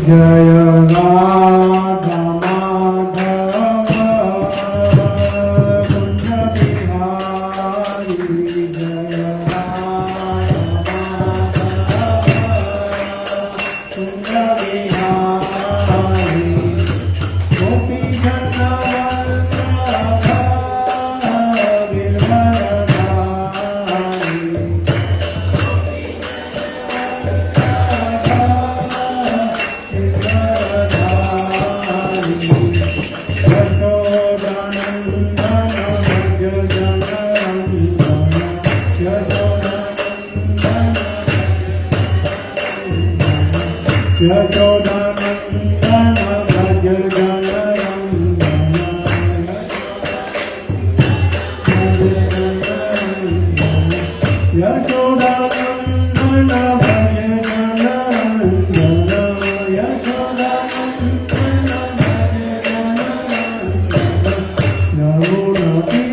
जय राधा माधव कुंज बिहारी जय राधा माधव कुंज बिहारी गोपी जन यशोदानंदन भज जननंदन यशोदानंदन भज जननंदन यशोदानंदन भज जननंदन नमो नमः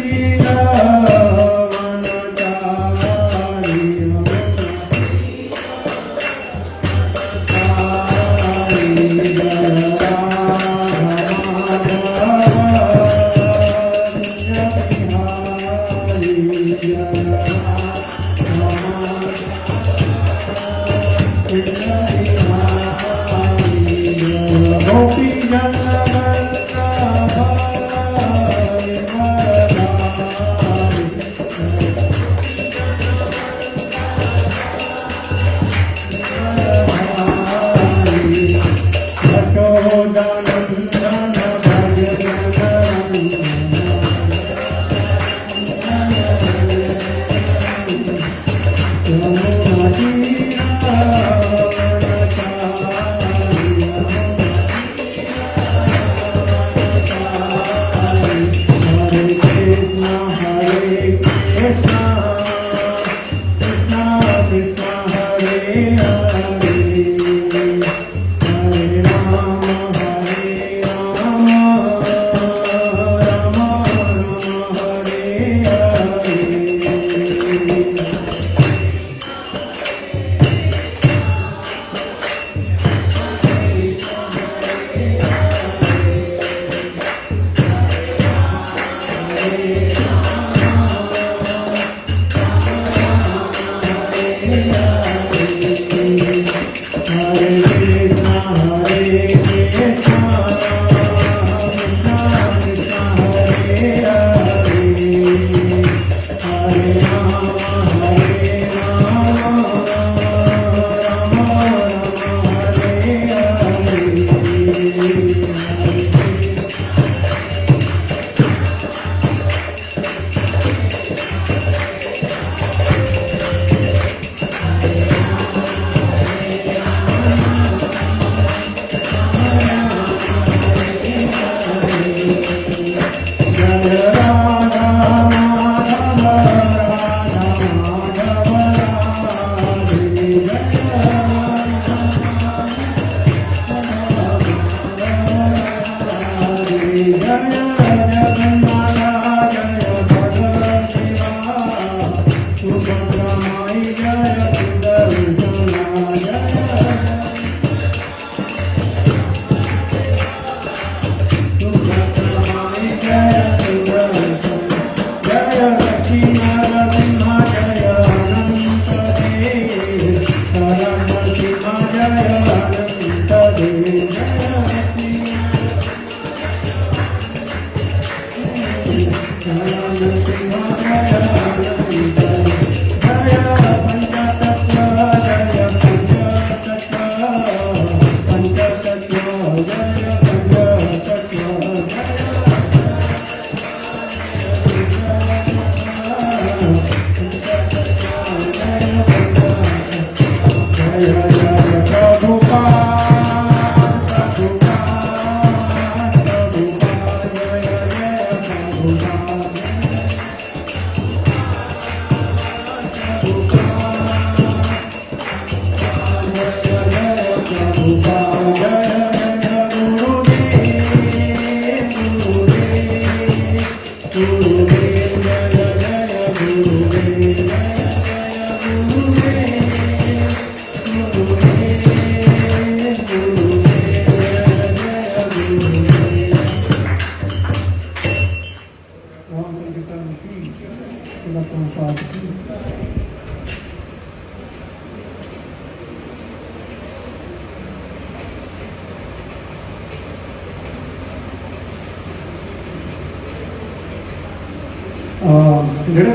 Let us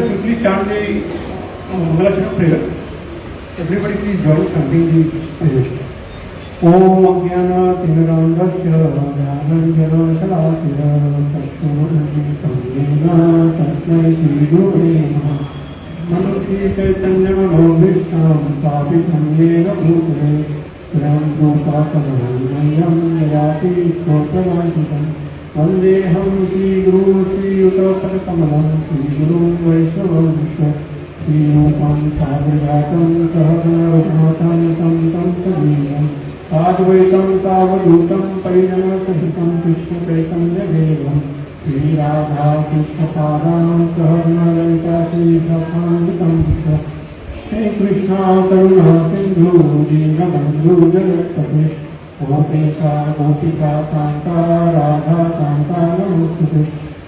quickly chant the Mangalacharna prayer. Everybody please join chanting the prayers. Om Ajnana Timirandasya Jnananjana Shalakya Chakshurunti Samyena Tasmai Shri Gurave Namaha Namo Shri Chaitanya Manobhishtam Sthapitam Yena Bhutale Swaям Rupakamanayam Yati Stotravantitam Vandeham Shri Guru Shri Yuta-pada-kamalam Shri Guru Vaishnava Shri Rupam Sadhyatam Sahagana-rupamatam Tam Tam Sadhiyam Advaitam Tavadutam Parijana-sahitam Krishna-chaitanya-devam Shri Radha Krishna-padam Sahagana-lalita Shri-sakhanitam Shri Krishna Karuna Sindhu Dīnabandhu Jagatpate Gopeka Gopika Kanta Radha Kanta Namostute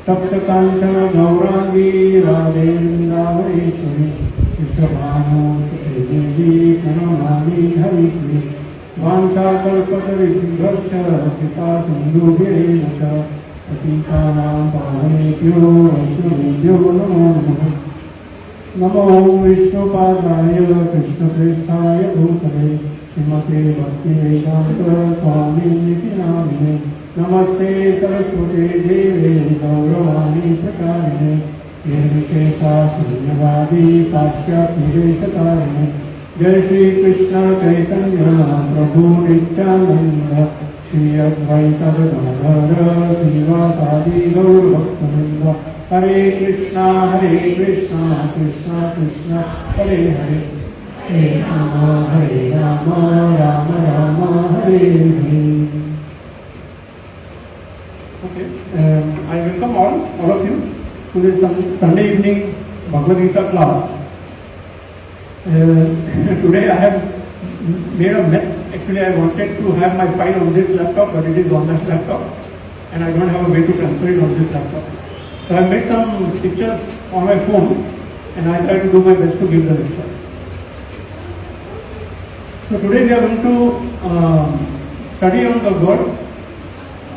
Tapta Kanchana Gaurangi Radhe Vrindavaneshwari Vrishabhanu Sute Devi Pranamami Harikri Vancha Kalpatarishubhasya Kripa Sindhubhyena Cha Patitanam Pavanebhyo Vaishnavebhyo Namo Namaha Namo Vishnupadaya Krishna Prestaya Bhutale Srimate Bhakti-vedanta Swamini Namine Namaste Saraswate Deve Gauravani Prakarine Nirvikesa Sunyavadi Paschya-Nideshakarine Jai Shri Krishna Chaitanya Prabhu Nityananda Shri Advaita Gadadhara Srivasadi Gaur Bhakta Hare Krishna Krishna Krishna Hare Hare Hare Rama Rama Rama Hare Hare. Okay, I welcome all of you to this Sunday evening Bhagavad Gita class. Today I have made a mess. Actually, I wanted to have my file on this laptop, but it is on that laptop, and I don't have a way to transfer it on this laptop. So I made some pictures on my phone, and I try to do my best to give the lecture. So today we are going to study on the verse,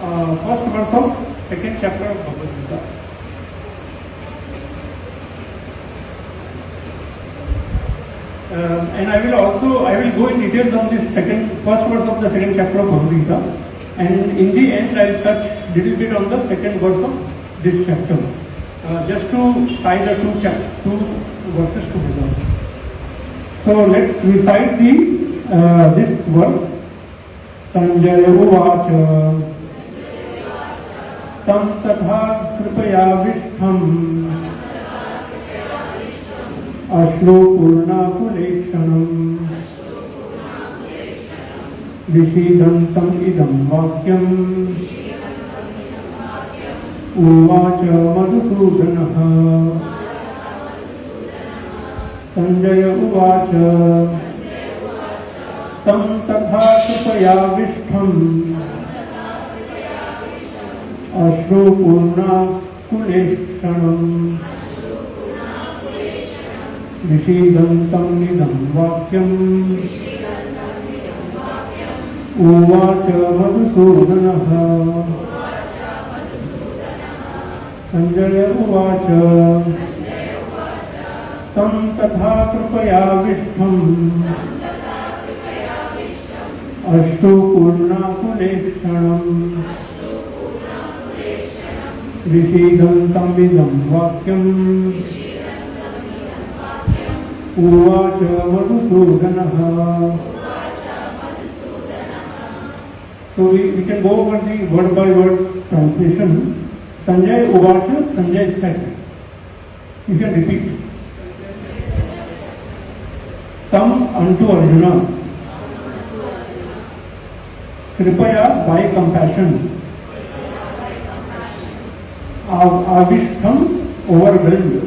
first verse of second chapter of Bhagavad Gita. And I will go in details on this first verse of the second chapter of Bhagavad Gita, and in the end I will touch little bit on the second verse of this chapter, just to tie the two verses together. So let's recite this verse. Sanjaya Uvacha Tam Tatha Kripaya Vishtham Ashlo Purna Kulekshanam Vishidantam Idam Vakyam Uvacha Madhusudanaha Sanjaya Uvacha Tam Tatha Kripaya Vishtham Ashro Purna Kulekshanam Vishidantam Idam Vakyam Uvacha Madhusudanaha Sanjaya Uvacha Tam Tatha Kripaya Vishtham Ashtu Purna Kulekshanam Vishidantam Idam Vakyam Uvacha Madhusudanaha. So we can go over the word by word translation. Sanjay Uvacha, Sanjay said. You can repeat. Tam unto Arjuna. Kripaya by compassion. Avishtham overwhelmed.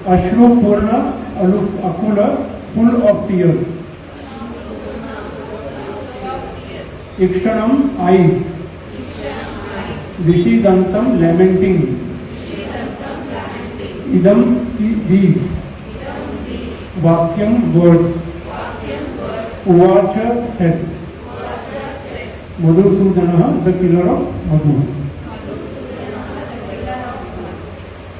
Ashru Purna Akula full of tears. Ikshanam eyes. Vishidantam lamenting. idam these vakyam words uvacha said Madhusudana, the killer of Madhu.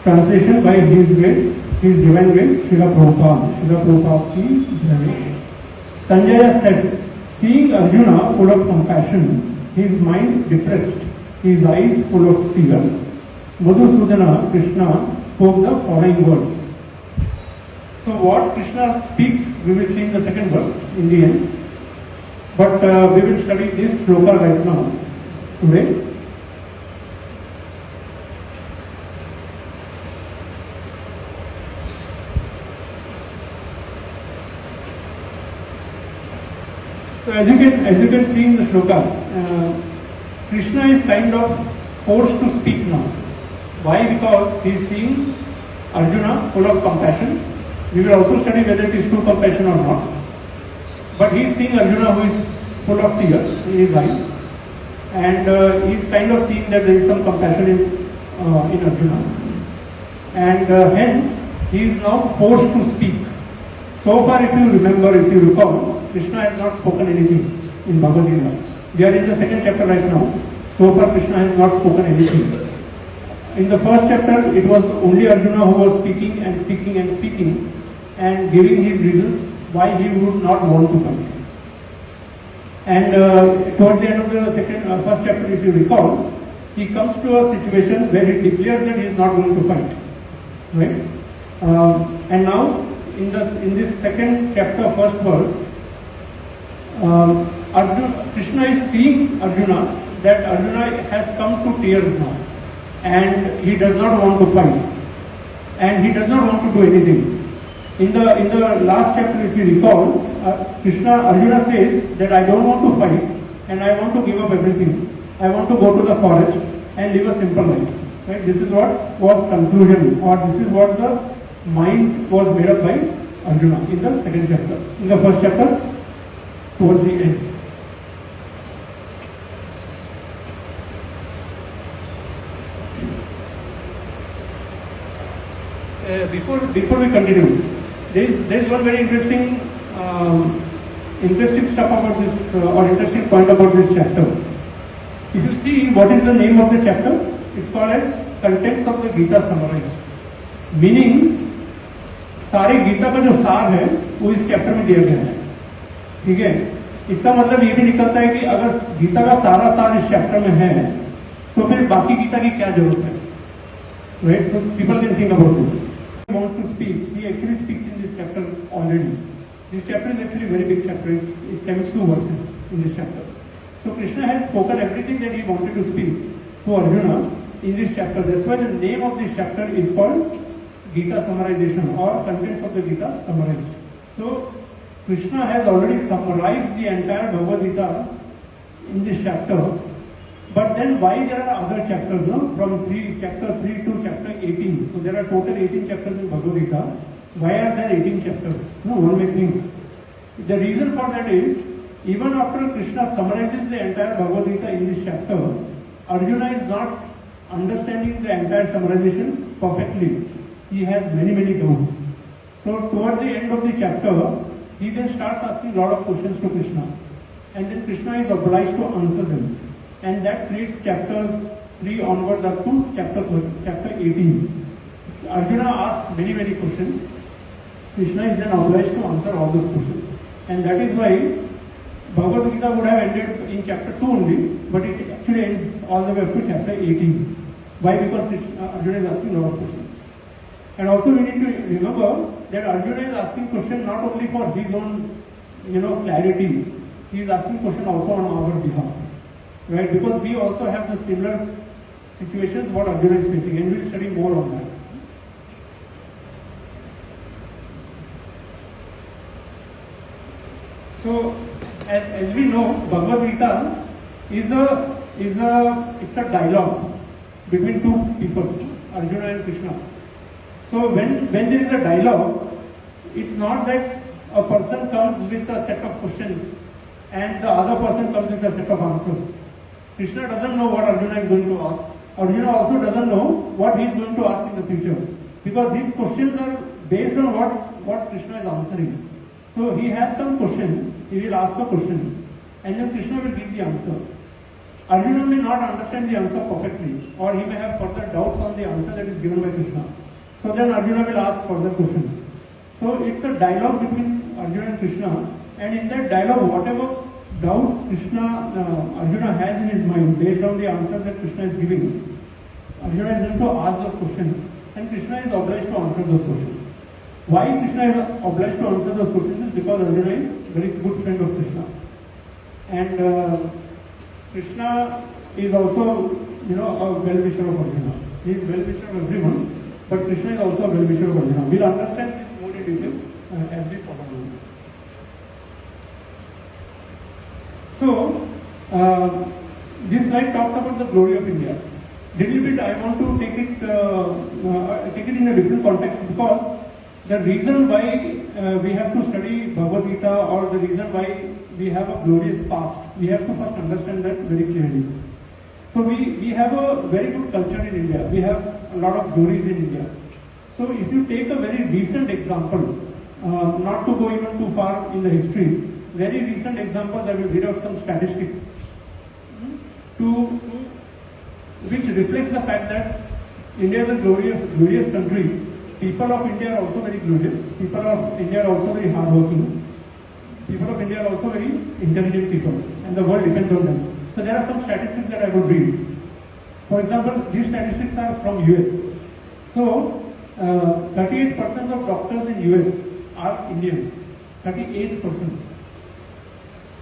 Translation by His Grace, His Divine Grace, Srila Prabhupada ki Jai. Sanjaya said, seeing Arjuna full of compassion, his mind depressed, his eyes full of tears, Madhusudana, Krishna, spoke the following words. So what Krishna speaks, we will see in the second verse, in the end. But we will study this sloka right now, today. So as you can see in the sloka, Krishna is kind of forced to speak now. Why? Because he is seeing Arjuna full of compassion. We will also study whether it is true compassion or not. But he is seeing Arjuna who is full of tears in his eyes, and he is kind of seeing that there is some compassion in Arjuna, and hence he is now forced to speak. So far, if you remember, if you recall, Krishna has not spoken anything in Bhagavad Gita. We are in the second chapter right now. So far, Krishna has not spoken anything. In the first chapter, it was only Arjuna who was speaking and speaking and speaking, and giving his reasons why he would not want to fight. And towards the end of the first chapter, if you recall, he comes to a situation where he declares that he is not going to fight. Right? And now, in this second chapter, first verse, Krishna is seeing Arjuna, that Arjuna has come to tears now, and he does not want to fight, and he does not want to do anything. In the last chapter, if you recall, Arjuna says that I don't want to fight, and I want to give up everything. I want to go to the forest and live a simple life. Right? This is what was conclusion, or this is what the mind was made up by Arjuna in the second chapter. In the first chapter, towards the end. Before we continue, there is one very interesting stuff about this, or interesting point about this chapter. If you see what is the name of the chapter, it's called as Contents of the Gita Summarized. Meaning, सारे गीता का जो सार है वो इस chapter में दिया गया है. ठीक है, इसका मतलब ये भी निकलता है कि अगर गीता का सारा सार इस चैप्टर में है, तो फिर बाकी गीता की क्या जरूरत है? Right? So people can think about this. He wants to speak. He actually speaks in this chapter already. This chapter is actually a very big chapter. It's 72 verses in this chapter. So Krishna has spoken everything that he wanted to speak to Arjuna in this chapter. That's why the name of this chapter is called Gita Summarization, or Contents of the Gita Summarized. So Krishna has already summarized the entire Bhagavad Gita in this chapter. But then why there are other chapters, no? From chapter 3 to chapter 18. So there are total 18 chapters in Bhagavad Gita. Why are there 18 chapters? No, one may think. The reason for that is, even after Krishna summarizes the entire Bhagavad Gita in this chapter, Arjuna is not understanding the entire summarization perfectly. He has many doubts. So towards the end of the chapter, he then starts asking a lot of questions to Krishna. And then Krishna is obliged to answer them. And that creates chapters 3 onwards up to chapter 18. Arjuna asks many questions. Krishna is then obliged to answer all those questions. And that is why Bhagavad Gita would have ended in chapter 2 only, but it actually ends all the way up to chapter 18. Why? Because Arjuna is asking a lot of questions. And also we need to remember that Arjuna is asking questions not only for his own, clarity. He is asking questions also on our behalf. Right? Because we also have the similar situations what Arjuna is facing, and we will study more on that. So, as we know, Bhagavad Gita is a dialogue between two people, Arjuna and Krishna. So when there is a dialogue, it's not that a person comes with a set of questions and the other person comes with a set of answers. Krishna doesn't know what Arjuna is going to ask. Arjuna also doesn't know what he is going to ask in the future. because these questions are based on what Krishna is answering. So he has some question, he will ask a question, and then Krishna will give the answer. Arjuna may not understand the answer perfectly, or he may have further doubts on the answer that is given by Krishna. So then Arjuna will ask further questions. So it's a dialogue between Arjuna and Krishna, and in that dialogue, whatever doubts Arjuna has in his mind based on the answer that Krishna is giving, Arjuna is going to ask those questions, and Krishna is obliged to answer those questions. Why Krishna is obliged to answer those questions is because Arjuna is a very good friend of Krishna. And Krishna is also, a well-wisher of Arjuna. He is well-wisher of everyone, but Krishna is also a well-wisher of Arjuna. We'll understand this more in details as we follow along. So, this slide talks about the glory of India. Little bit I want to take it in a different context, because the reason why we have to study Bhagavad Gita, or the reason why we have a glorious past, we have to first understand that very clearly. So we have a very good culture in India. We have a lot of glories in India. So if you take a very recent example, not to go even too far in the history, very recent examples, I will read out some statistics which reflects the fact that India is a glorious country. People of India are also very glorious. People of India are also very hardworking. People of India are also very intelligent people, and the world depends on them. So there are some statistics that I would read. For example, these statistics are from US. So 38% of doctors in US are Indians. 38%.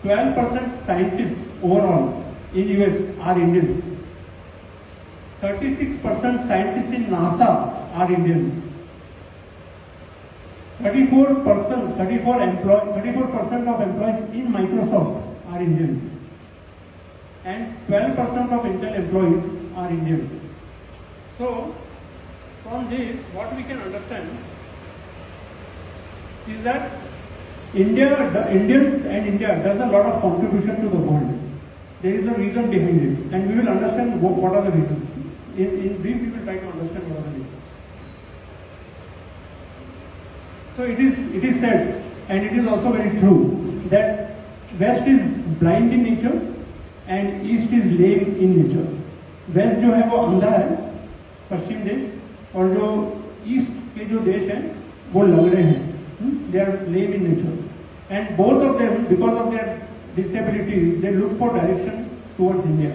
12% scientists overall in US are Indians. 36% scientists in NASA are Indians. 34% of employees in Microsoft are Indians. And 12% of Intel employees are Indians. So, from this, what we can understand is that Indians and India does a lot of contribution to the world. There is a reason behind it, and we will understand what are the reasons. In brief, we will try to understand what are the reasons. So it is said, and it is also very true, that West is blind in nature and East is lame in nature. West जो है वो अंधा है, पश्चिम देश, और जो east के जो देश हैं वो लंगड़े हैं. They are lame in nature, and both of them, because of their disabilities, they look for direction towards India.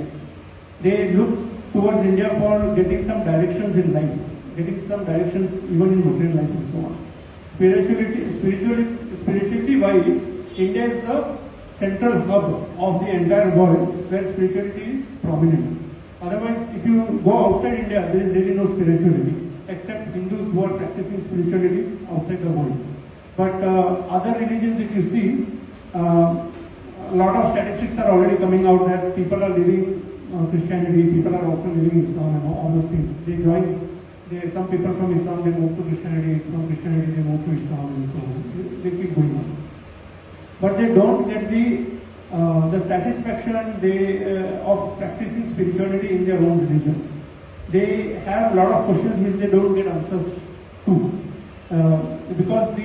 They look towards India for getting some directions in life, getting some directions even in material life and so on. Spirituality wise, India is the central hub of the entire world where spirituality is prominent. Otherwise, if you go outside India, there is really no spirituality, except Hindus who are practicing spiritualities outside the world. But other religions, if you see, a lot of statistics are already coming out that people are leaving Christianity, people are also leaving Islam and all those things. Some people from Islam, they move to Christianity, from Christianity they move to Islam and so on. They keep going on. But they don't get the satisfaction of practicing spirituality in their own religions. They have a lot of questions which they don't get answers to. Because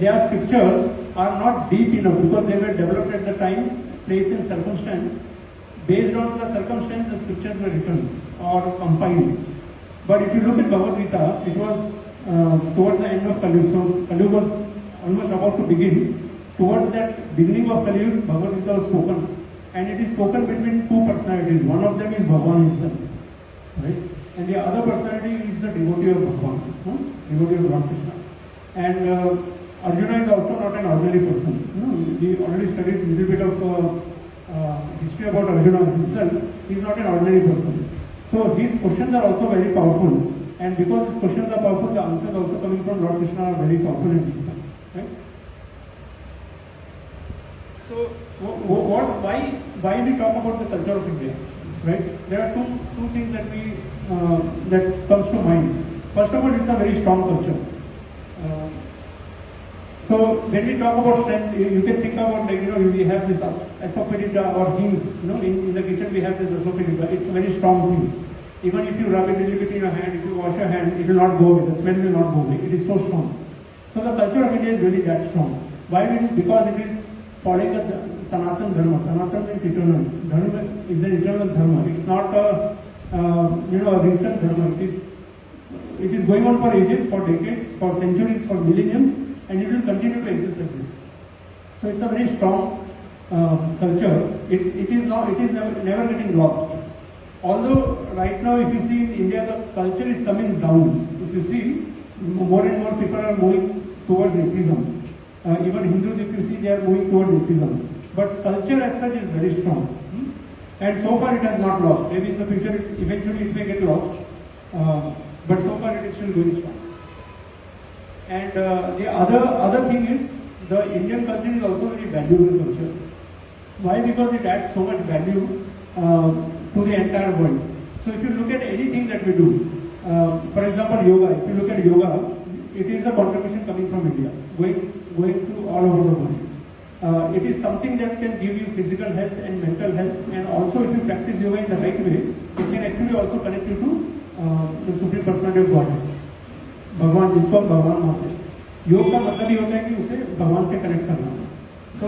their scriptures are not deep enough, because they were developed at the time, place and circumstance. Based on the circumstance, the scriptures were written or compiled. But if you look at Bhagavad Gita, it was towards the end of Kali Yuga. So Kali Yuga was almost about to begin. Towards that beginning of Kali Yuga, Bhagavad Gita was spoken. And it is spoken between two personalities. One of them is Bhagavan himself. Right? And the other personality is the devotee of Bhagavan. Devotee of Lord Krishna. And Arjuna is also not an ordinary person. We already studied a little bit of history about Arjuna himself. He is not an ordinary person. So his questions are also very powerful, and because his questions are powerful, the answers also coming from Lord Krishna are very powerful and difficult. Right? So why we talk about the culture of India? Right? There are two things that that comes to mind. First of all, it's a very strong culture. So when we talk about strength, you can think about we have this asafoetida or hing. In the kitchen we have this asafoetida. It's a very strong thing. Even if you rub it a little bit in your hand, if you wash your hand, it will not go away. The smell will not go away. It is so strong. So the culture of India is really that strong. Why? Because it is following the Sanatan dharma. Sanatan means eternal. Dharma is an eternal dharma. It's not a recent dharma. It is going on for ages, for decades, for centuries, for millenniums, and it will continue to exist like this. So it's a very strong culture. It is never getting lost. Although right now, if you see in India, the culture is coming down. If you see, more and more people are moving towards atheism. Even Hindus, if you see, they are moving towards atheism. But culture as such is very strong. And so far it has not lost. Maybe in the future, eventually it may get lost. But so far it is still going strong. And the other thing is, the Indian culture is also very valuable culture. Why? Because it adds so much value to the entire world. So if you look at anything that we do, for example yoga, if you look at yoga, it is a contribution coming from India, going to all over the world. It is something that can give you physical health and mental health, and also if you practice yoga in the right way, it can actually also connect you to the Supreme Personality of Godhead. भगवान, जिसको हम भगवान मानते हैं, योग का मतलब ही होता है कि उसे भगवान से कनेक्ट करना. So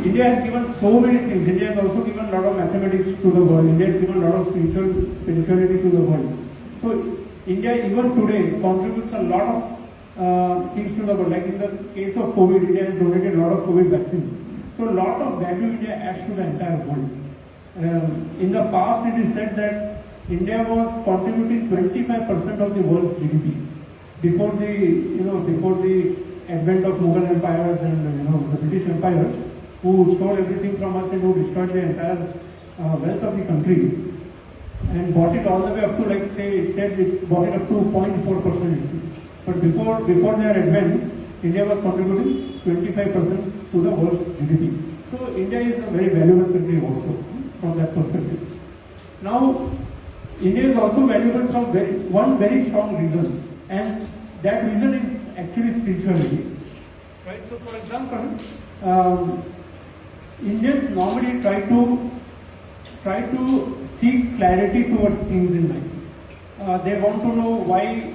India has given so many things. India has also given a lot of mathematics to the world. India has given a lot of spirituality to the world. So India even today contributes a lot of things to the world. Like in the case of COVID, India has donated a lot of COVID vaccines. So a lot of value India adds to the entire world. In the past, it is said that India was contributing 25% of the world's GDP before the advent of Mughal empires and the British empires, who stole everything from us and who destroyed the entire wealth of the country and bought it all the way up to, like say, it said it bought it up to 0.4%. But before their advent, India was contributing 25% to the world's GDP. So India is a very valuable country also from that perspective. Now, India is also valuable from one very strong reason, and that reason is actually spirituality. Right? So for example, Indians normally try to seek clarity towards things in life. They want to know why,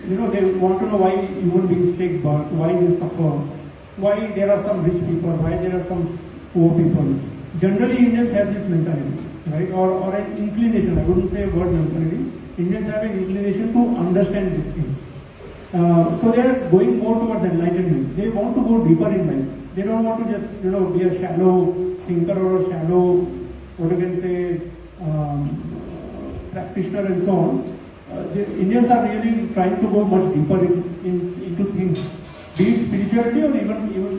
why human beings take birth, why they suffer, why there are some rich people, why there are some poor people. Generally, Indians have this mentality, right? Or an inclination. I wouldn't say a word mentality. Indians have an inclination to understand these things. So they are going more towards enlightenment. They want to go deeper in life. They don't want to just be a shallow thinker or a shallow, what you can say, practitioner and so on. Indians are really trying to go much deeper into things, be it spirituality or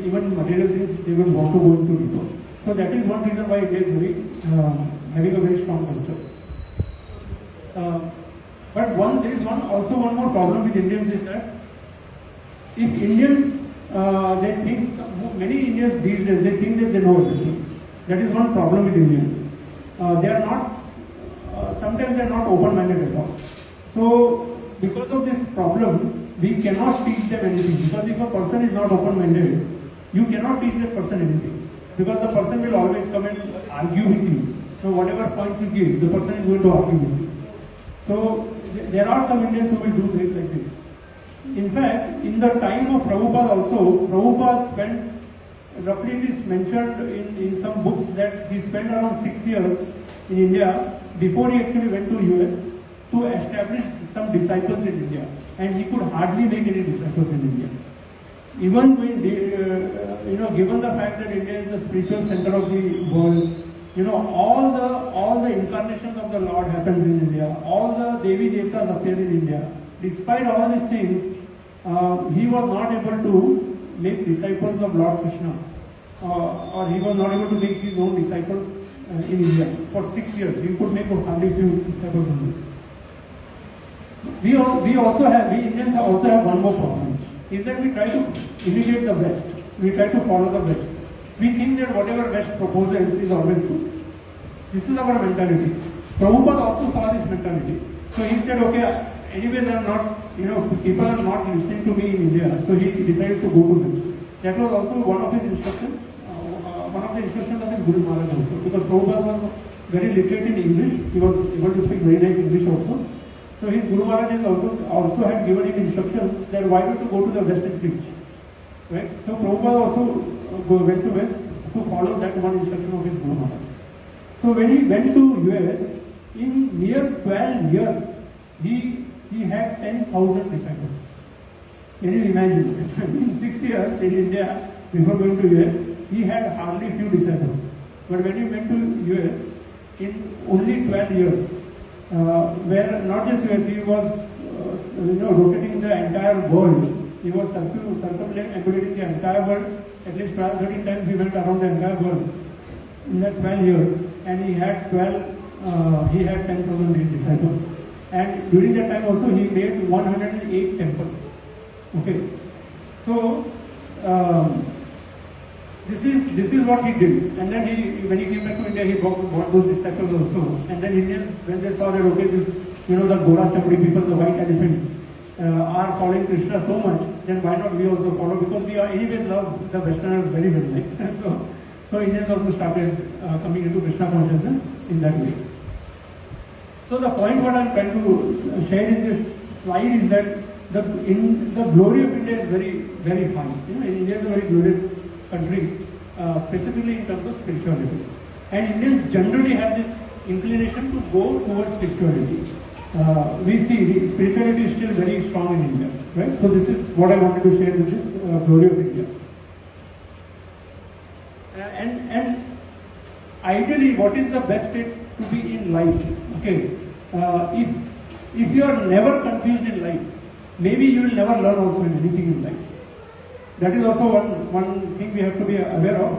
even material things. They will want to go into deeper. So that is one reason why India is having a very strong culture. But there is also one more problem with Indians is that if Indians, they think, many Indians these days, they think that they know everything. That is one problem with Indians. They are not, sometimes they are not open-minded at all. So because of this problem, we cannot teach them anything. Because if a person is not open-minded, you cannot teach that person anything. Because the person will always come and argue with you. So whatever points you give, the person is going to argue with you. So there are some Indians who will do things like this. In fact, in the time of Prabhupada also, Prabhupada spent, roughly it is mentioned in some books that he spent around 6 years in India before he actually went to US to establish some disciples in India. And he could hardly make any disciples in India. Even when, given the fact that India is the spiritual center of the world, all the incarnations of the Lord happens in India. All the Devi Devtas appear in India. Despite all these things, he was not able to make disciples of Lord Krishna, or he was not able to make his own disciples in India for 6 years. He could make hardly few disciples only. We Indians also have one more problem. Is that we try to imitate the West. We try to follow the West. We think that whatever West proposes is always good. This is our mentality. Prabhupada also saw this mentality. So he said, okay, anyways I'm not, people are not listening to me in India. So he decided to go to them. That was also one of his instructions. One of the instructions of his Guru Maharaj also. Because Prabhupada was very literate in English. He was able to speak very nice English also. So his Guru Maharaj is also had given him instructions that why don't you go to the West and preach. Right? So Prabhupada also went to West to follow that one instruction of his Guru Maharaj. So when he went to US, in mere 12 years, he had 10,000 disciples. Can you imagine? In 6 years in India, before going to US, he had hardly few disciples. But when he went to US, in only 12 years, where not just US, he was rotating the entire world. He was circumambulating the entire world. At least 12-13 times he went around the entire world in that 12 years, and he had 10,000 disciples. And during that time also he made 108 temples. Okay, so this is what he did. And then when he came back to India, he bought those disciples also. And then Indians, when they saw that okay, this the Gora Chapri people, the white elephants, are following Krishna so much, then why not we also follow? Because we are anyways love the Westerners very well, right? So Indians also started coming into Krishna consciousness in that way. So the point what I am trying to share in this slide is that the glory of India is very, very high. India is a very glorious country, specifically in terms of spirituality. And Indians generally have this inclination to go towards spirituality. We see spirituality is still very strong in India, right? So this is what I wanted to share with this glory of India. And ideally, what is the best state to be in life? Okay, if you are never confused in life, maybe you will never learn also in anything in life. That is also one thing we have to be aware of.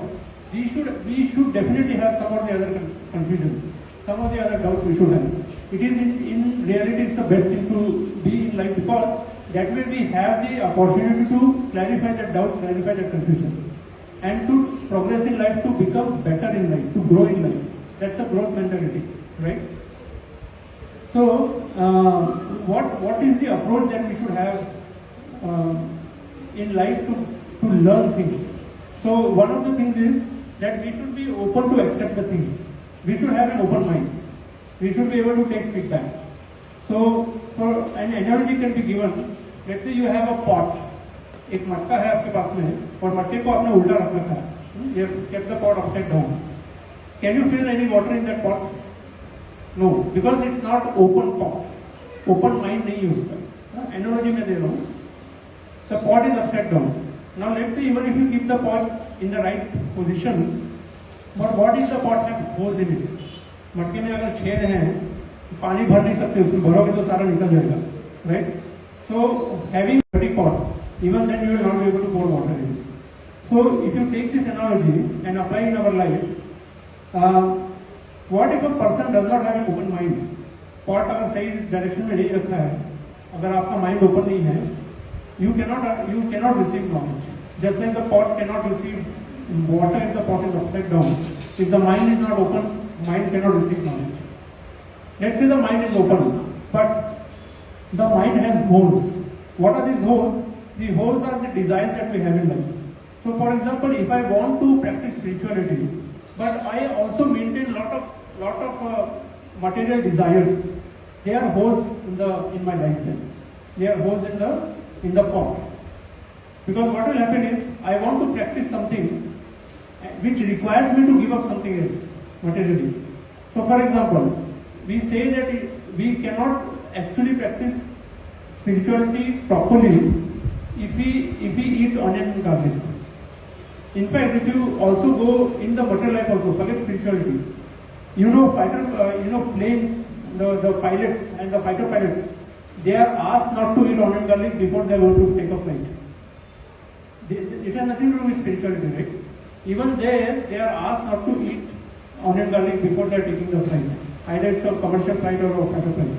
We should definitely have some of the other confusions, some of the other doubts we should have. It is in reality it's the best thing to be in life, because that way we have the opportunity to clarify that doubt, clarify that confusion, and to progress in life, to become better in life, to grow in life. That's a growth mentality, right? So, what is the approach that we should have in life to learn things? So, one of the things is that we should be open to accept the things. We should have an open mind. We should be able to take feedbacks. So, for an analogy can be given. Let's say you have a pot. एक मटका है आपके पास में और मटके को आपने उल्टा रख रखा है. You have kept the pot upside down. Can you fill any water in that pot? No, because it's not open pot. Open mind नहीं है उसका. Analogy में दे रहा हूँ. The pot is upside down. Now let's say even if you keep the pot in the right position, but what if the pot has holes in it? मटके में अगर छेद हैं, पानी भर नहीं सकते, उसमें भरोगे तो सारा निकल जाएगा, right? So having dirty pot, even then you will not be able to pour water in it. So if you take this analogy and apply in our life, what if a person does not have an open mind? Pot अगर सही direction में नहीं रखा है, अगर आपका mind open नहीं है, you cannot receive knowledge. Just like the pot cannot receive water if the pot is upside down. If the mind is not open, mind cannot receive knowledge. Let's say the mind is open, but the mind has holes. What are these holes? The holes are the desires that we have in life. So for example, if I want to practice spirituality, but I also maintain lot of material desires, they are holes in my life then. They are holes in the pot. Because what will happen is, I want to practice something which requires me to give up something else, materially. So for example, we say that we cannot actually practice spirituality properly if we eat onion and garlic. In fact, if you also go in the material life also, forget spirituality. Planes, the pilots and the fighter pilots, they are asked not to eat onion and garlic before they are going to take a flight. It has nothing to do with spirituality, right? Even there, they are asked not to eat onion and garlic before they are taking the flight. Either it's a commercial flight or a fighter flight.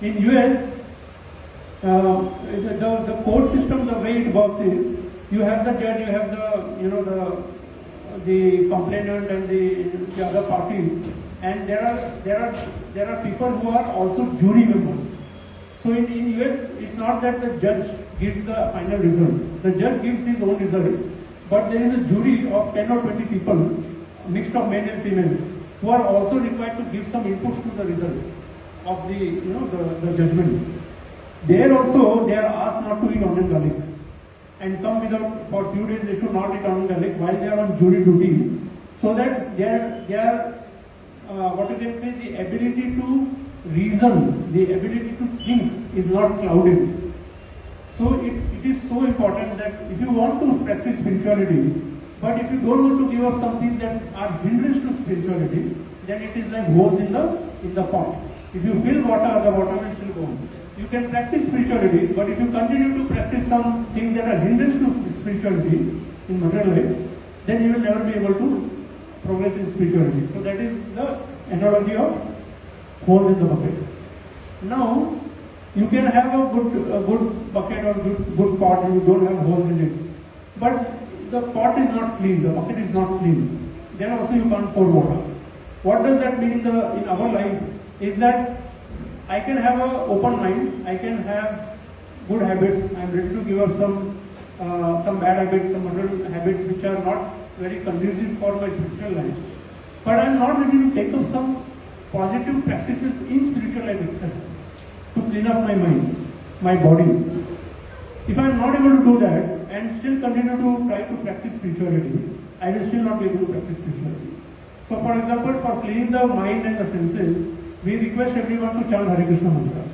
In US, the court system, the way it works is, you have the judge, you have the complainant and the other party, and there are people who are also jury members. So in US, it's not that the judge gives the final result. The judge gives his own result, but there is a jury of 10 or 20 people, mixed of men and females, who are also required to give some inputs to the result of the judgment. There also they are asked not to eat onion garlic, and come without for few days they should not eat onion garlic while they are on jury duty, so that their what you can say, the ability to reason, the ability to think is not clouded. So it is so important that if you want to practice spirituality, but if you don't want to give up something that are hindrance to spirituality, then it is like holes in the pot. If you fill water, the water will still go on. You can practice spirituality, but if you continue to practice some things that are hindrance to spirituality in material life, then you will never be able to progress in spirituality. So that is the analogy of holes in the bucket. Now, you can have a good bucket or good pot and you don't have holes in it. But the pot is not clean, the bucket is not clean. Then also you can't pour water. What does that mean in our life? Is that I can have an open mind, I can have good habits, I am ready to give up some bad habits, some other habits which are not very conducive for my spiritual life. But I am not ready to take up some positive practices in spiritual life itself to clean up my mind, my body. If I am not able to do that and still continue to try to practice spirituality, I will still not be able to practice spirituality. So for example, for cleaning the mind and the senses, we request everyone to chant Hare Krishna mantra.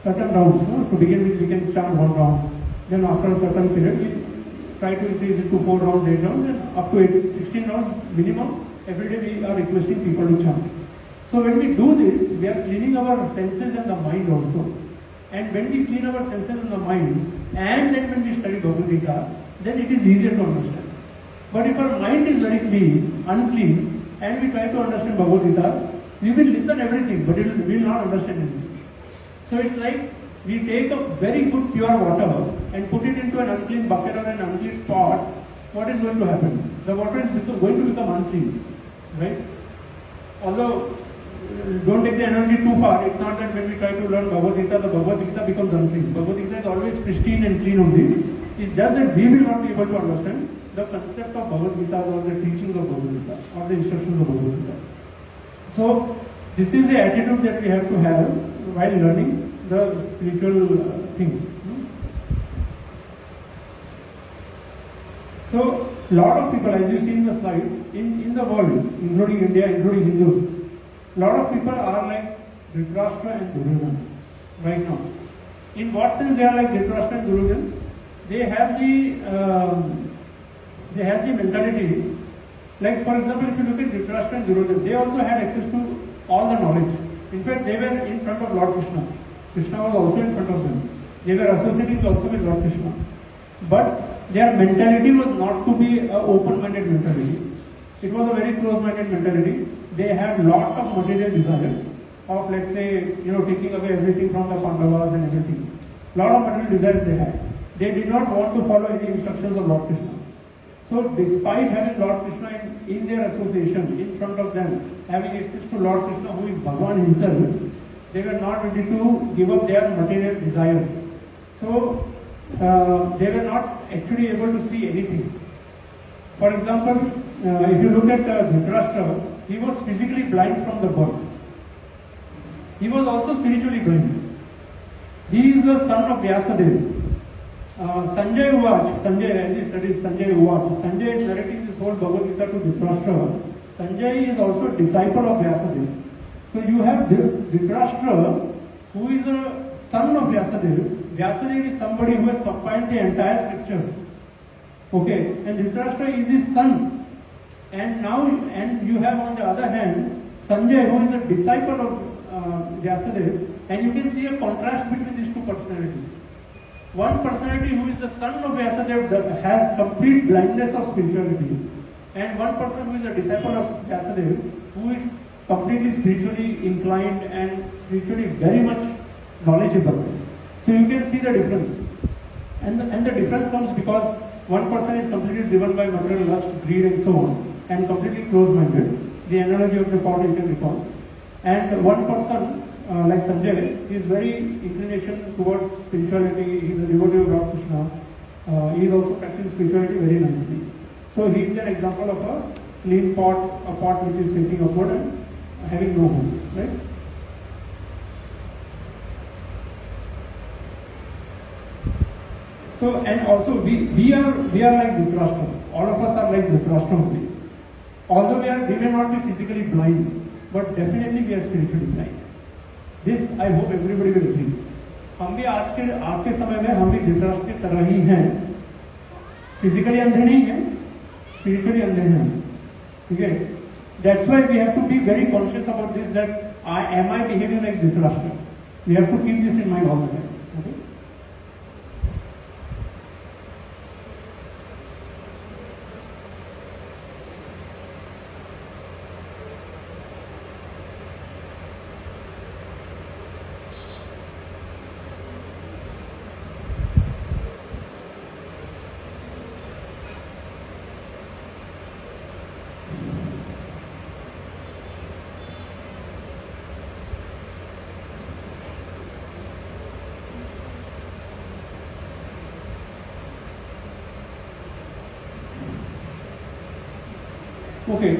Certain rounds, to begin with we can chant one round. Then after a certain period, we try to increase it to 4 rounds, 8 rounds, and up to 16 rounds minimum. Every day we are requesting people to chant. So when we do this, we are cleaning our senses and the mind also. And when we clean our senses and the mind, and then when we study Bhagavad Gita, then it is easier to understand. But if our mind is very unclean, and we try to understand Bhagavad Gita, we will listen everything, but we will not understand anything. So it's like we take a very good pure water and put it into an unclean bucket or an unclean pot. What is going to happen? The water is going to become unclean, right? Although, don't take the analogy too far. It's not that when we try to learn Bhagavad Gita, the Bhagavad Gita becomes unclean. Bhagavad Gita is always pristine and clean only. It's just that we will not be able to understand the concept of Bhagavad Gita or the teachings of Bhagavad Gita or the instructions of Bhagavad Gita. So, this is the attitude that we have to have while learning the spiritual things. So, lot of people, as you see in the slide, in the world, including India, including Hindus, lot of people are like Dhritarashtra and Duryodhana right now. In what sense they are like Dhritarashtra and Duryodhana? They have the mentality. Like for example, if you look at Dhritarashtra and Duryodhana, they also had access to all the knowledge. In fact, they were in front of Lord Krishna. Krishna was also in front of them. They were associating also with Lord Krishna. But their mentality was not to be an open-minded mentality. It was a very close-minded mentality. They had lot of material desires of, let's say, taking away everything from the Pandavas and everything. Lot of material desires they had. They did not want to follow any instructions of Lord Krishna. So despite having Lord Krishna in their association, in front of them, having access to Lord Krishna who is Bhagavan himself, they were not ready to give up their material desires. So they were not actually able to see anything. For example, if you look at Dhritarashtra, he was physically blind from the birth. He was also spiritually blind. He is the son of Vyasadeva. Sanjay Uvach, as he studies Sanjay Uvach, Sanjay is narrating this whole Bhagavad Gita to Dhritarashtra. Sanjay is also a disciple of Vyasadeva. So you have Dhritarashtra, who is a son of Vyasadeva. Vyasadeva is somebody who has compiled the entire scriptures. Okay, and Dhritarashtra is his son. And you have on the other hand, Sanjay, who is a disciple of Vyasadeva, and you can see a contrast between these two personalities. One personality who is the son of Vyasadeva has complete blindness of spirituality, and one person who is a disciple of Vyasadeva who is completely spiritually inclined and spiritually very much knowledgeable. So you can see the difference, and the difference comes because one person is completely driven by material lust, greed and so on, and completely close-minded. The analogy of the pot you can recall. And one person like Sanjay, is very inclination towards spirituality. He is a devotee of Lord Krishna. He is also practicing spirituality very nicely. So he is an example of clean pot, a pot which is facing upward and having no holes, right? So, and also we are like Dhritarashtra. All of us are like Dhritarashtra only. Although we may not be physically blind, but definitely we are spiritually blind. This I hope everybody will agree. हम भी आज के समय में हम भी धृतराष्ट्र की तरह ही हैं, फिजिकली अंधे नहीं हैं, स्पिरिचुअली अंधे हैं, ठीक है? That's why we have to be very conscious about this, that am I behaving like Dhritarashtra? We have to keep this in mind all the time. Okay? Okay,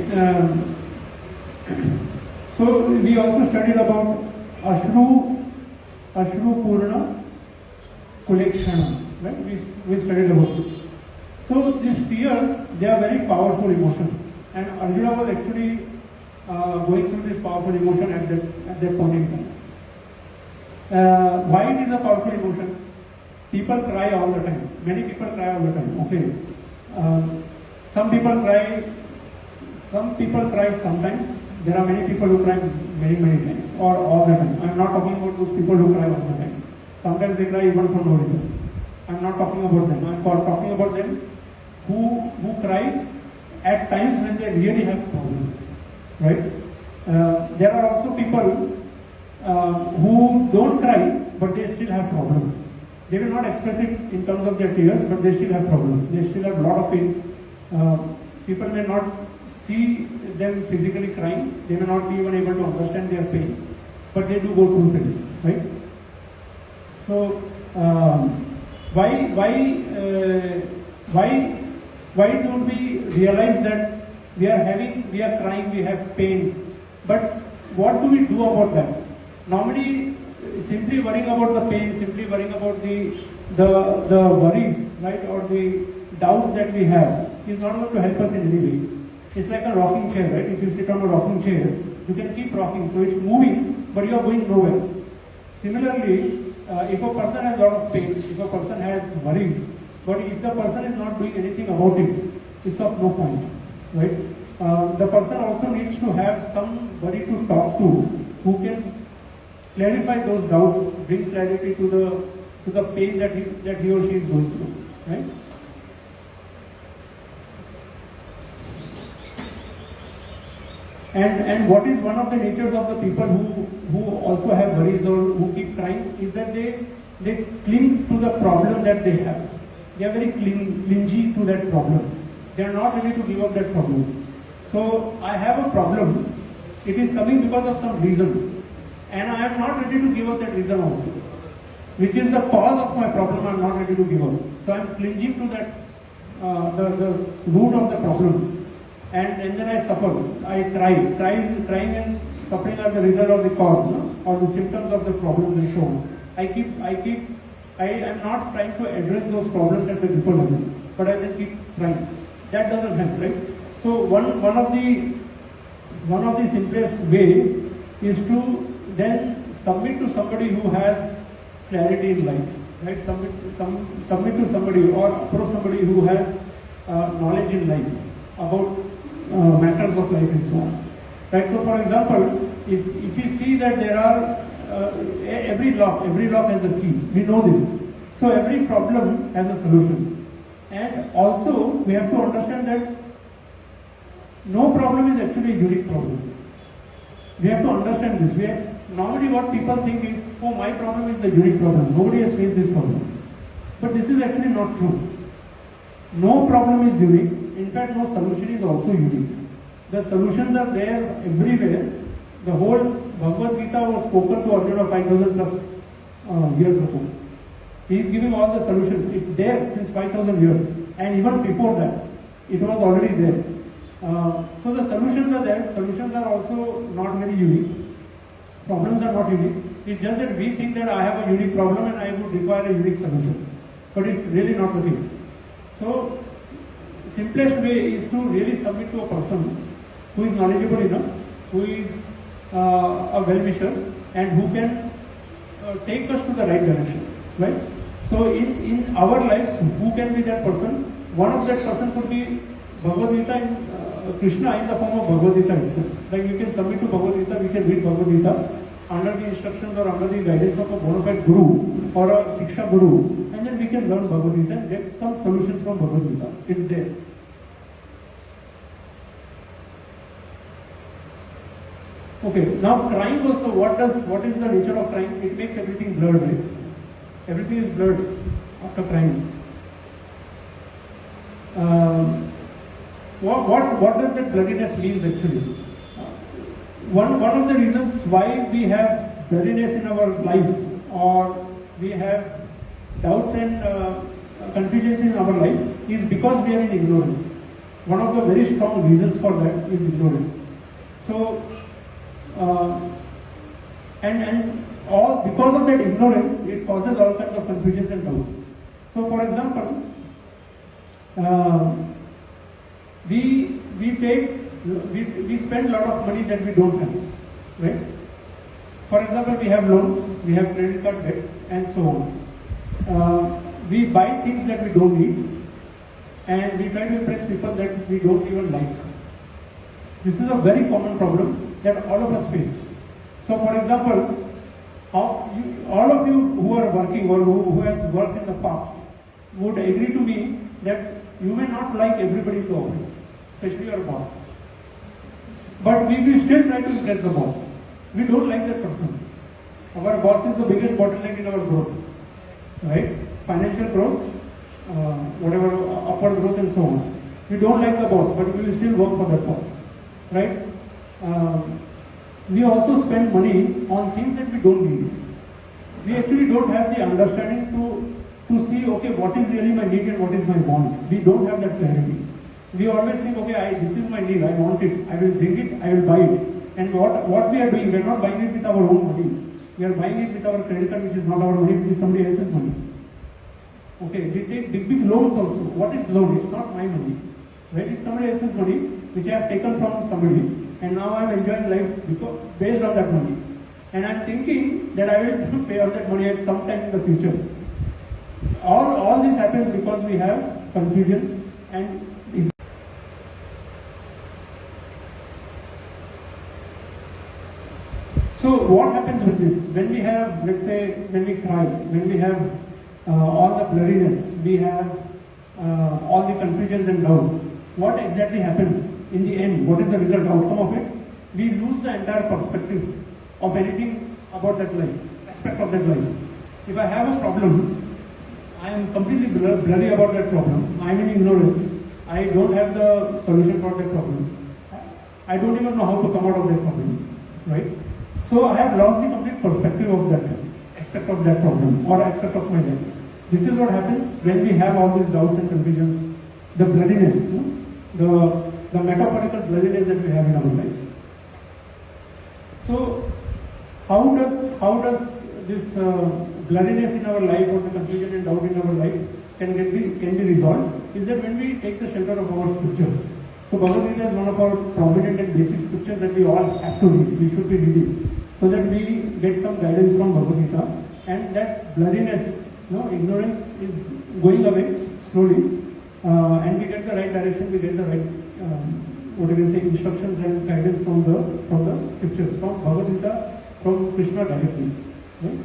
so we also studied about Ashru Purna Kulekshana, right? We studied about this. So these tears, they are very powerful emotions, and Arjuna was actually going through this powerful emotion at that point in time. Why it is a powerful emotion? People cry all the time. Many people cry all the time. Okay, some people cry sometimes. There are many people who cry many times, or all the time. I am not talking about those people who cry all the time. Sometimes they cry even for no reason. I am not talking about them. I am talking about them who cry at times when they really have problems, right? There are also people who don't cry, but they still have problems. They will not express it in terms of their tears, but they still have problems. They still have a lot of pains. People may not see them physically crying, they may not be even able to understand their pain, but they do go through pain, right? So why don't we realize that we are crying, we have pains, but what do we do about that? Normally, simply worrying about the pain, simply worrying about the worries, right, or the doubts that we have is not going to help us in any way. It's like a rocking chair, right? If you sit on a rocking chair, you can keep rocking, so it's moving, but you are going nowhere. Similarly, if a person has a lot of pain, if a person has worries, but if the person is not doing anything about it, it's of no point, right? The person also needs to have somebody to talk to who can clarify those doubts, bring clarity to the pain that he or she is going through, right? And what is one of the natures of the people who also have worries or who keep crying is that they cling to the problem that they have. They are very clingy to that problem. They are not ready to give up that problem. So I have a problem. It is coming because of some reason, and I am not ready to give up that reason also, which is the cause of my problem. I am not ready to give up. So I am clinging to that the root of the problem. And then I suffer. I crying and suffering are the result of the cause, no? Or the symptoms of the problems and so on. I am not trying to address those problems at the deeper level, but I just keep trying. That doesn't help, right? So one of the simplest way is to then submit to somebody who has clarity in life, right? Submit to somebody or approach somebody who has knowledge in life about matters of life and so on. Right? So for example, if you see that there are every lock has a key. We know this. So every problem has a solution. And also we have to understand that no problem is actually a unique problem. We have to understand this. Normally what people think is, oh, my problem is the unique problem. Nobody has faced this problem. But this is actually not true. No problem is unique. In fact, no solution is also unique. The solutions are there everywhere. The whole Bhagavad Gita was spoken to Arjuna 5,000 plus years ago. He is giving all the solutions. It's there since 5,000 years. And even before that, it was already there. So the solutions are there. Solutions are also not very unique. Problems are not unique. It's just that we think that I have a unique problem and I would require a unique solution. But it's really not the case. So simplest way is to really submit to a person who is knowledgeable enough, who is a well-wisher, and who can take us to the right direction, right? So in our lives, who can be that person? One of that person could be Bhagavad Gita, Krishna in the form of Bhagavad Gita itself. Like we can submit to Bhagavad Gita, we can read Bhagavad Gita under the instructions or under the guidance of a bona fide guru or a Shiksha guru, and then we can learn Bhagavad Gita and get some solutions from Bhagavad Gita. It's there. Okay, now crying also, what is the nature of crying? It makes everything blurred, right? Everything is blurred after crying. What does that bloodiness mean actually? One of the reasons why we have bloodiness in our life, or we have doubts and confusions in our life, is because we are in ignorance. One of the very strong reasons for that is ignorance. So, and all because of that ignorance, it causes all kinds of confusions and doubts. So, for example, we spend a lot of money that we don't have, right? For example, we have loans, we have credit card debts, and so on. We buy things that we don't need, and we try to impress people that we don't even like. This is a very common problem that all of us face. So, for example, all of you who are working or who has worked in the past would agree to me that you may not like everybody in the office, especially your boss. But we still try to impress the boss. We don't like that person. Our boss is the biggest bottleneck in our growth, right? Financial growth, whatever, upward growth and so on. We don't like the boss, but we will still work for that boss, right? We also spend money on things that we don't need. We actually don't have the understanding to see, okay, what is really my need and what is my want. We don't have that clarity. We always think, okay, this is my need, I want it, I will bring it, I will buy it. And what we are doing, we are not buying it with our own money. We are buying it with our credit card, which is not our money, it is somebody else's money. Okay, we take big loans also. What is loan? It's not my money. Right? It's somebody else's money, which I have taken from somebody, and now I am enjoying life based on that money. And I am thinking that I will pay out that money at some time in the future. All this happens because we have confusions and so what happens with this? When we have, let's say, when we cry, when we have all the blurriness, we have all the confusions and doubts, what exactly happens in the end? What is the result outcome of it? We lose the entire perspective of anything about that life, aspect of that life. If I have a problem, I am completely blurry about that problem. I am in ignorance. I don't have the solution for that problem. I don't even know how to come out of that problem, right? So I have lost the complete perspective of that aspect of that problem or aspect of my life. This is what happens when we have all these doubts and confusions, the blurriness, the metaphorical blurriness that we have in our lives. So how does this blurriness in our life or the confusion and doubt in our life can be resolved? Is that when we take the shelter of our scriptures. So Bhagavad Gita is one of our prominent and basic scriptures that we all have to read. We should be reading so that we get some guidance from Bhagavad Gita, and that blurriness, ignorance is going away slowly, and we get the right direction. We get the right instructions and guidance from the scriptures, from Bhagavad Gita, from Krishna directly. Right?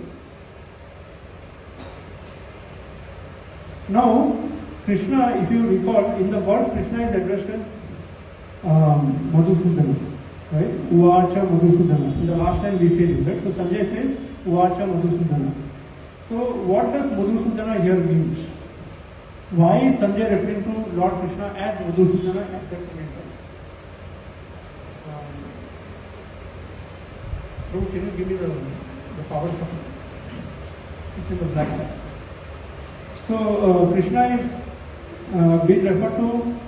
Now, Krishna, if you recall, in the verse Krishna is addressed as Madhusudana, right? Uvacha Madhusudana. In the last time we say this, right? So Sanjay says Uvacha Madhusudana. So what does Madhusudana here mean? Why is Sanjay referring to Lord Krishna as Madhusudana at that point? Prabhu, can you give me the power supply? It's in the black light. So Krishna is being referred to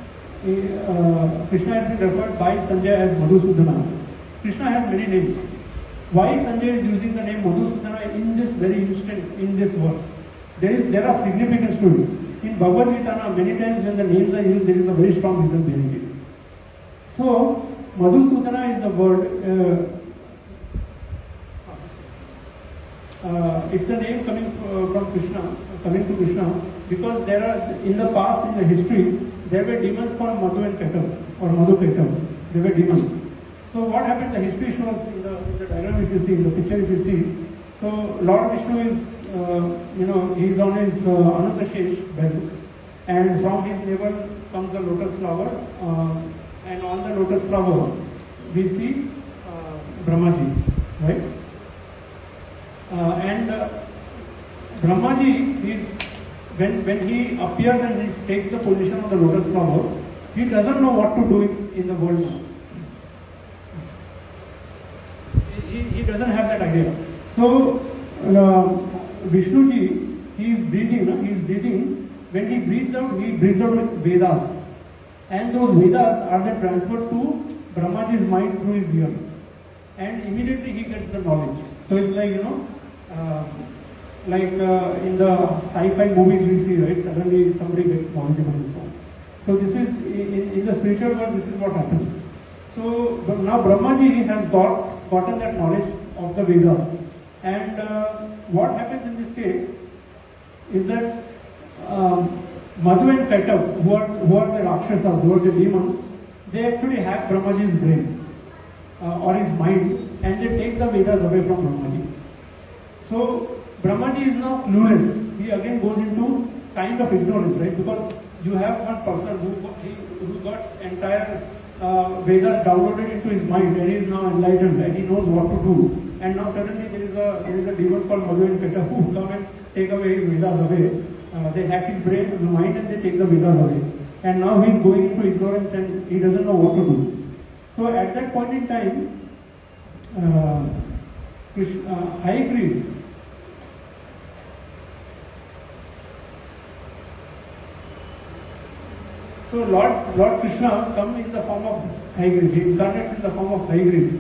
Krishna has been referred by Sanjay as Madhusudana. Krishna has many names. Why Sanjay is using the name Madhusudana in this very instant, in this verse? There are significance to it. In Bhagavad Gita, many times when the names are used, there is a very strong reason behind it. So, Madhusudana is the word, it's a name coming from Krishna, coming to Krishna, because there are, in the past, in the history, there were demons called Madhu and Ketam, or Madhu Ketam. They were demons. So what happened, the history shows in the diagram if you see, in the picture if you see, so Lord Vishnu is, he is on his Anantashesh bed, and from his navel comes a lotus flower, and on the lotus flower we see Brahmaji, right? And Brahmaji is, when he appears and he takes the position of the lotus flower, he doesn't know what to do in the world. He doesn't have that idea. So Vishnuji, he is breathing. When he breathes out with Vedas. And those Vedas are then transferred to Brahmaji's mind through his ears. And immediately he gets the knowledge. So it's like, in the sci-fi movies we see, right? Suddenly somebody gets knowledgeable and so on. So this is, in the spiritual world, this is what happens. So now Brahmaji has gotten that knowledge of the Vedas. And what happens in this case is that Madhu and Ketam, who are the Rakshasas, who are the demons, they actually have Brahmaji's brain or his mind, and they take the Vedas away from Brahmaji. So Brahmaji is now clueless. He again goes into kind of ignorance, right? Because you have one person who got entire Vedas downloaded into his mind, and he is now enlightened, and he knows what to do. And now suddenly there is a demon called Madhu and Ketam who come and take away his Vedas away. They hack his brain, his mind, and they take the Vedas away. And now he is going into ignorance and he doesn't know what to do. So at that point in time, Hayagriva, so Lord Krishna comes in the form of Hayagriva. He incarnates in the form of Hayagriva,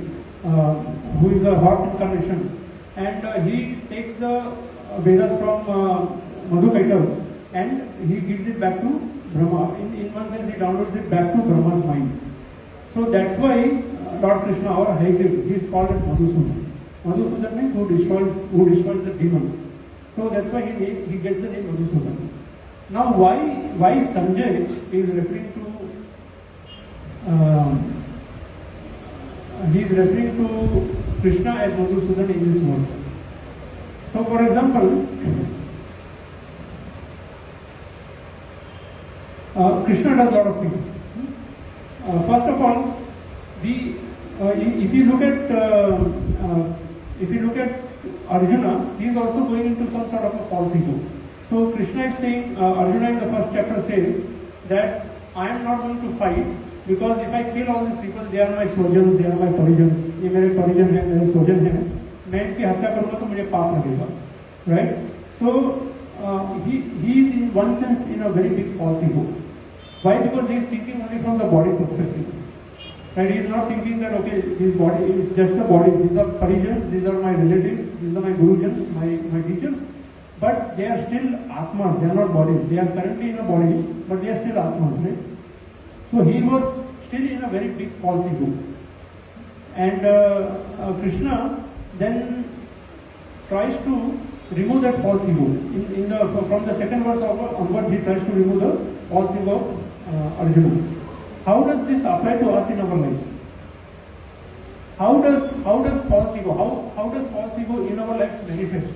who is a horse incarnation. And he takes the Vedas from Madhu Ketam and he gives it back to Brahma. In one sense, he downloads it back to Brahma's mind. So that's why Lord Krishna or Hayagriva, he is called as Madhusudan. Madhusudan means who destroys the demon. So that's why he gets the name Madhusudan. Now why Sanjay is referring to Krishna as Madhusudan in this verse. So for example, Krishna does a lot of things. First of all, if you look at Arjuna, he is also going into some sort of a false ego. So Krishna is saying, Arjuna in the first chapter says that I am not going to fight because if I kill all these people, they are my swajans, they are my parijans. ये मेरे परिजन हैं, मेरे स्वजन हैं. मैं इनकी हत्या करूँगा तो मुझे पाप लगेगा, right? So he is in one sense in a very big false ego. Why? Because he is thinking only from the body perspective. And he is not thinking that, okay, this body is just a body. These are parijans, these are my relatives, these are my gurujans, my teachers. But they are still atmas, they are not bodies. They are currently in a body, but they are still atmas, right? So he was still in a very big false ego. And Krishna then tries to remove that false ego. From the second verse onwards, he tries to remove the false ego of Arjuna. How does this apply to us in our lives? How does false ego in our lives manifest?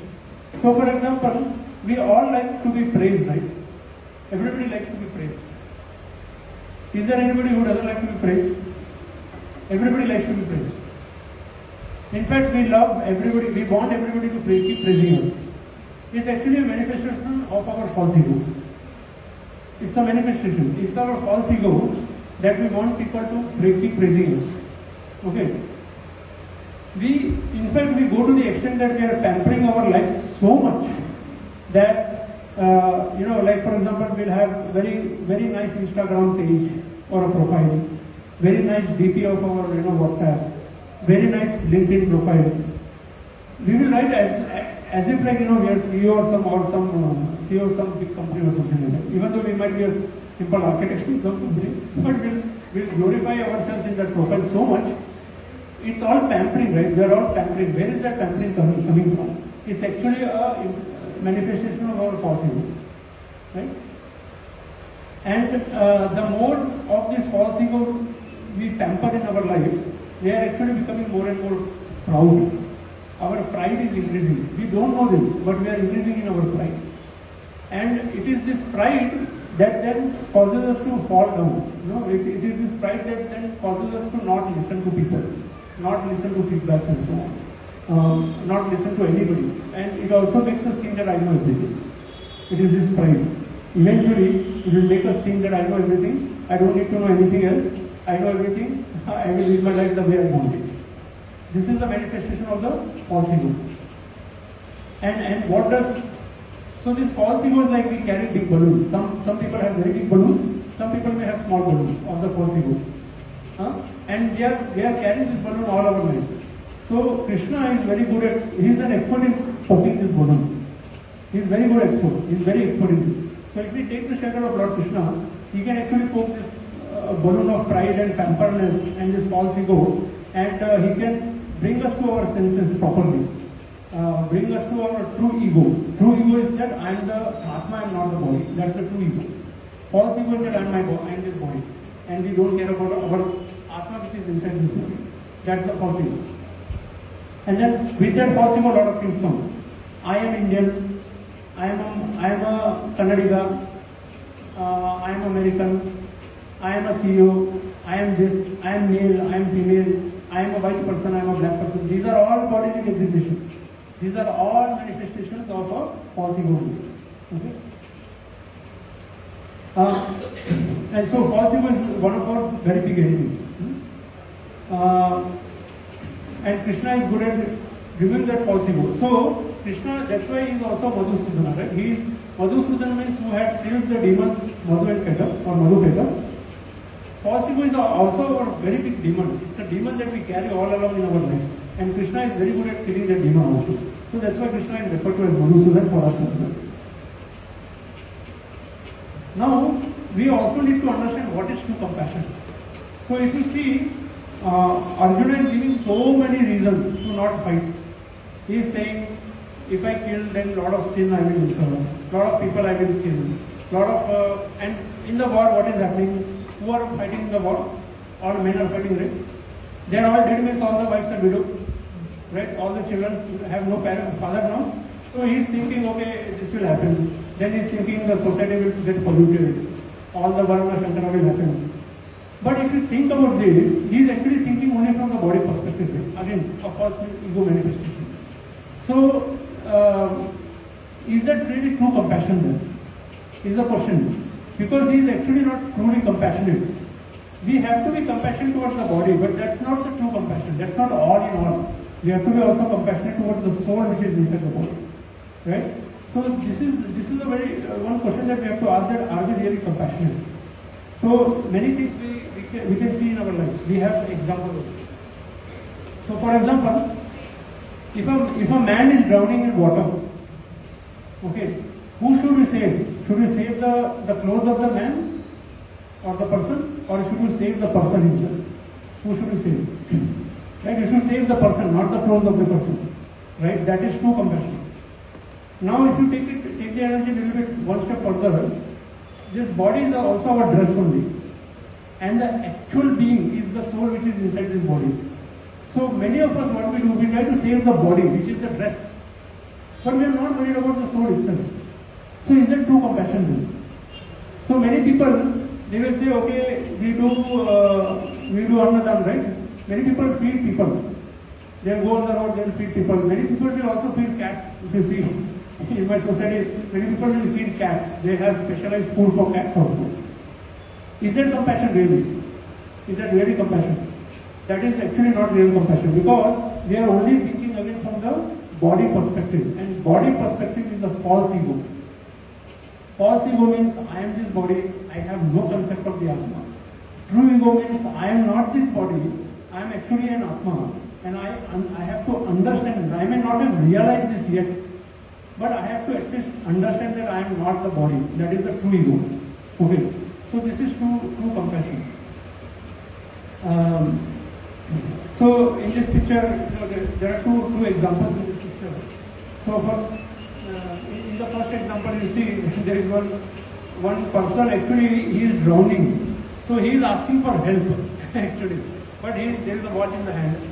So for example, we all like to be praised, right? Everybody likes to be praised. Is there anybody who doesn't like to be praised? Everybody likes to be praised. In fact, we love everybody, we want everybody to keep praising us. It's actually a manifestation of our false ego. It's a manifestation. It's our false ego that we want people to keep praising us. Okay? In fact, we go to the extent that we are pampering our lives so much that, like for example, we'll have very, very nice Instagram page or a profile, very nice DP of our WhatsApp, very nice LinkedIn profile. We will write as if like we are CEO or some CEO of some big company or something like that. Even though we might be a simple architect in some company, but we'll glorify ourselves in that profile so much. It's all pampering, right? We are all pampering. Where is that pampering coming from? It's actually a manifestation of our false ego, right? And the more of this false ego we pamper in our lives, we are actually becoming more and more proud. Our pride is increasing. We don't know this, but we are increasing in our pride. And it is this pride that then causes us to fall down. It is this pride that then causes us to not listen to people, not listen to feedbacks and so on, not listen to anybody. And it also makes us think that I know everything. It is this pride. Eventually, it will make us think that I know everything, I don't need to know anything else, I know everything, I will live my life the way I want it. This is the manifestation of the false ego. And what does, so this false ego is like we carry big balloons. Some people have very big balloons, some people may have small balloons of the false ego. And we are carrying this balloon all our lives. So Krishna is very good at, he is an expert in popping this balloon. He is very good expert, he is very expert in this. So if we take the shelter of Lord Krishna, he can actually pop this balloon of pride and pamperness and this false ego, and he can bring us to our senses properly. Bring us to our true ego. True ego is that I am the Atma, I am not the body. That's the true ego. False ego is that I am my body, I am this body. And we don't care about our Atma which is inside this body. That's the false ego. And then with that false ego, a lot of things come. I am Indian, I am a Kannadiga, I am American, I am a CEO, I am this, I am male, I am female, I am a white person, I am a black person. These are all bodily exhibitions. These are all manifestations of a false ego. Okay? And so false ego is one of our very big enemies. And Krishna is good at removing that false ego. So Krishna, that's why he is also Madhusudana, right? He is, Madhusudana means who had killed the demons Madhu and Keta, or Madhu Keta. False ego is also a very big demon. It's a demon that we carry all along in our lives. And Krishna is very good at killing that demon also. So that's why Krishna is referred to as Madhusudan for us as well. Now, we also need to understand what is true compassion. So if you see, Arjuna is giving so many reasons to not fight. He is saying, if I kill, then lot of sin I will incur, lot of people I will kill, and in the war what is happening? Who are fighting in the war? All men are fighting, right? They are all dead, means all the wives are widows, right? All the children have no father now. So he is thinking, okay, this will happen. Then he is thinking the society will get polluted. All the Varna Shankara will happen. But if you think about this, he is actually thinking only from the body perspective. Right? Again, of course, ego manifestation. So, is that really true compassion then? Is the question. Because he is actually not truly compassionate. We have to be compassionate towards the body, but that's not the true compassion. That's not all in all. We have to be also compassionate towards the soul which is inside the body. Right? So this is a very one question that we have to ask, that are we really compassionate? So many things we can see in our lives. We have examples. So for example, if a man is drowning in water, okay, who should we save? Should we save the clothes of the man or the person, or should we save the person himself? Who should we save? Right? You should save the person, not the clothes of the person. Right? That is true compassion. Now, if you take the energy a little bit one step further, this body is also our dress only, and the actual being is the soul which is inside this body. So many of us, what we do, we try to save the body, which is the dress, but we are not worried about the soul itself. So is that true compassion then? So many people, they will say, okay, we do Annadam, right? Many people feed people. They go on the road, they will feed people. Many people will also feed cats. If you see, in my society, many people will feed cats. They have specialized food for cats also. Is that compassion really? Is that really compassion? That is actually not real compassion, because we are only thinking again from the body perspective. And body perspective is a false ego. False ego means I am this body, I have no concept of the Atma. true ego means I am not this body, I am actually an Atma, and I have to understand, I may not have realized this yet, but I have to at least understand that I am not the body. That is the true ego. Okay, so this is true compassion. So in this picture, there are two examples in this picture. So in the first example, you see there is one person, actually he is drowning. So he is asking for help actually, but there is a watch in the hand.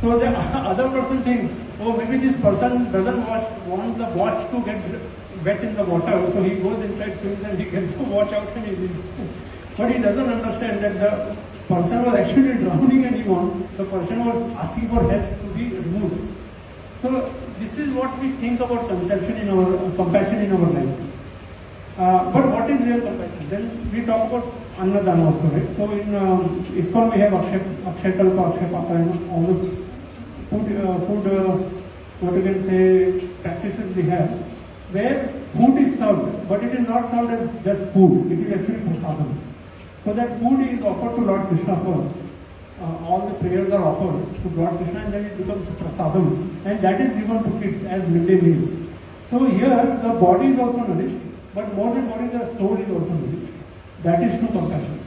So the other person thinks, oh, maybe this person doesn't want the watch to get wet in the water, so he goes inside, swims, and he gets the watch out and he leaves. But he doesn't understand that the person was actually drowning and the person was asking for help to be removed. So this is what we think about compassion in our life. But what is real compassion? Then we talk about Annadana also, right? So in ISKCON we have Akshakalpa, Akshapata, and all those food what you can say, practices we have, where food is served, but it is not served as just food, it is actually prasadam. So that food is offered to Lord Krishna first. All the prayers are offered to Lord Krishna, and then it becomes prasadam, and that is given to kids as midday meals. So here the body is also nourished, but more than body, the soul is also nourished. That is true compassion.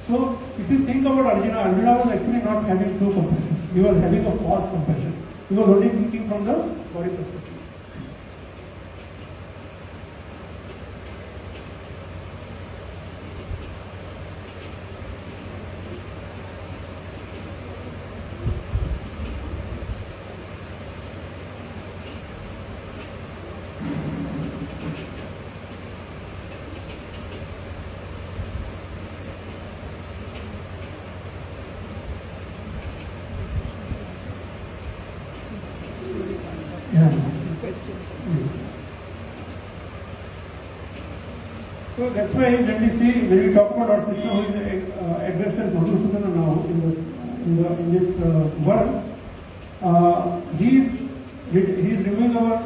So if you think about Arjuna was actually not having true compassion. He was having a false compassion. He was only thinking from the body perspective. So that's why when we talk about Lord Krishna, who is addressed as Madhusudana now in this verse, he is removing our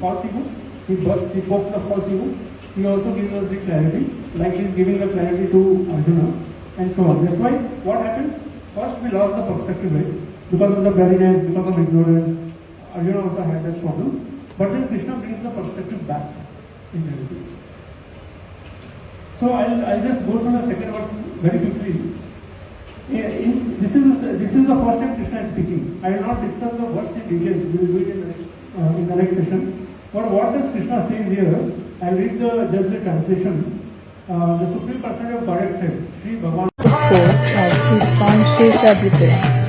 false ego. He busts the false ego. He also gives us the clarity, like he is giving the clarity to Arjuna, and so on. That's why what happens? First we lost the perspective, right? Because of the blurriness, because of ignorance. Arjuna also had that problem. But then Krishna brings the perspective back in reality. So I'll just go to the second verse very quickly. This is the first time Krishna is speaking. I will not discuss the verse in detail. We will do it in the next session. But what does Krishna say here? I'll read just the translation. The Supreme Personality of Godhead said, Sri Bhagavan. Of ISKCON Haralur.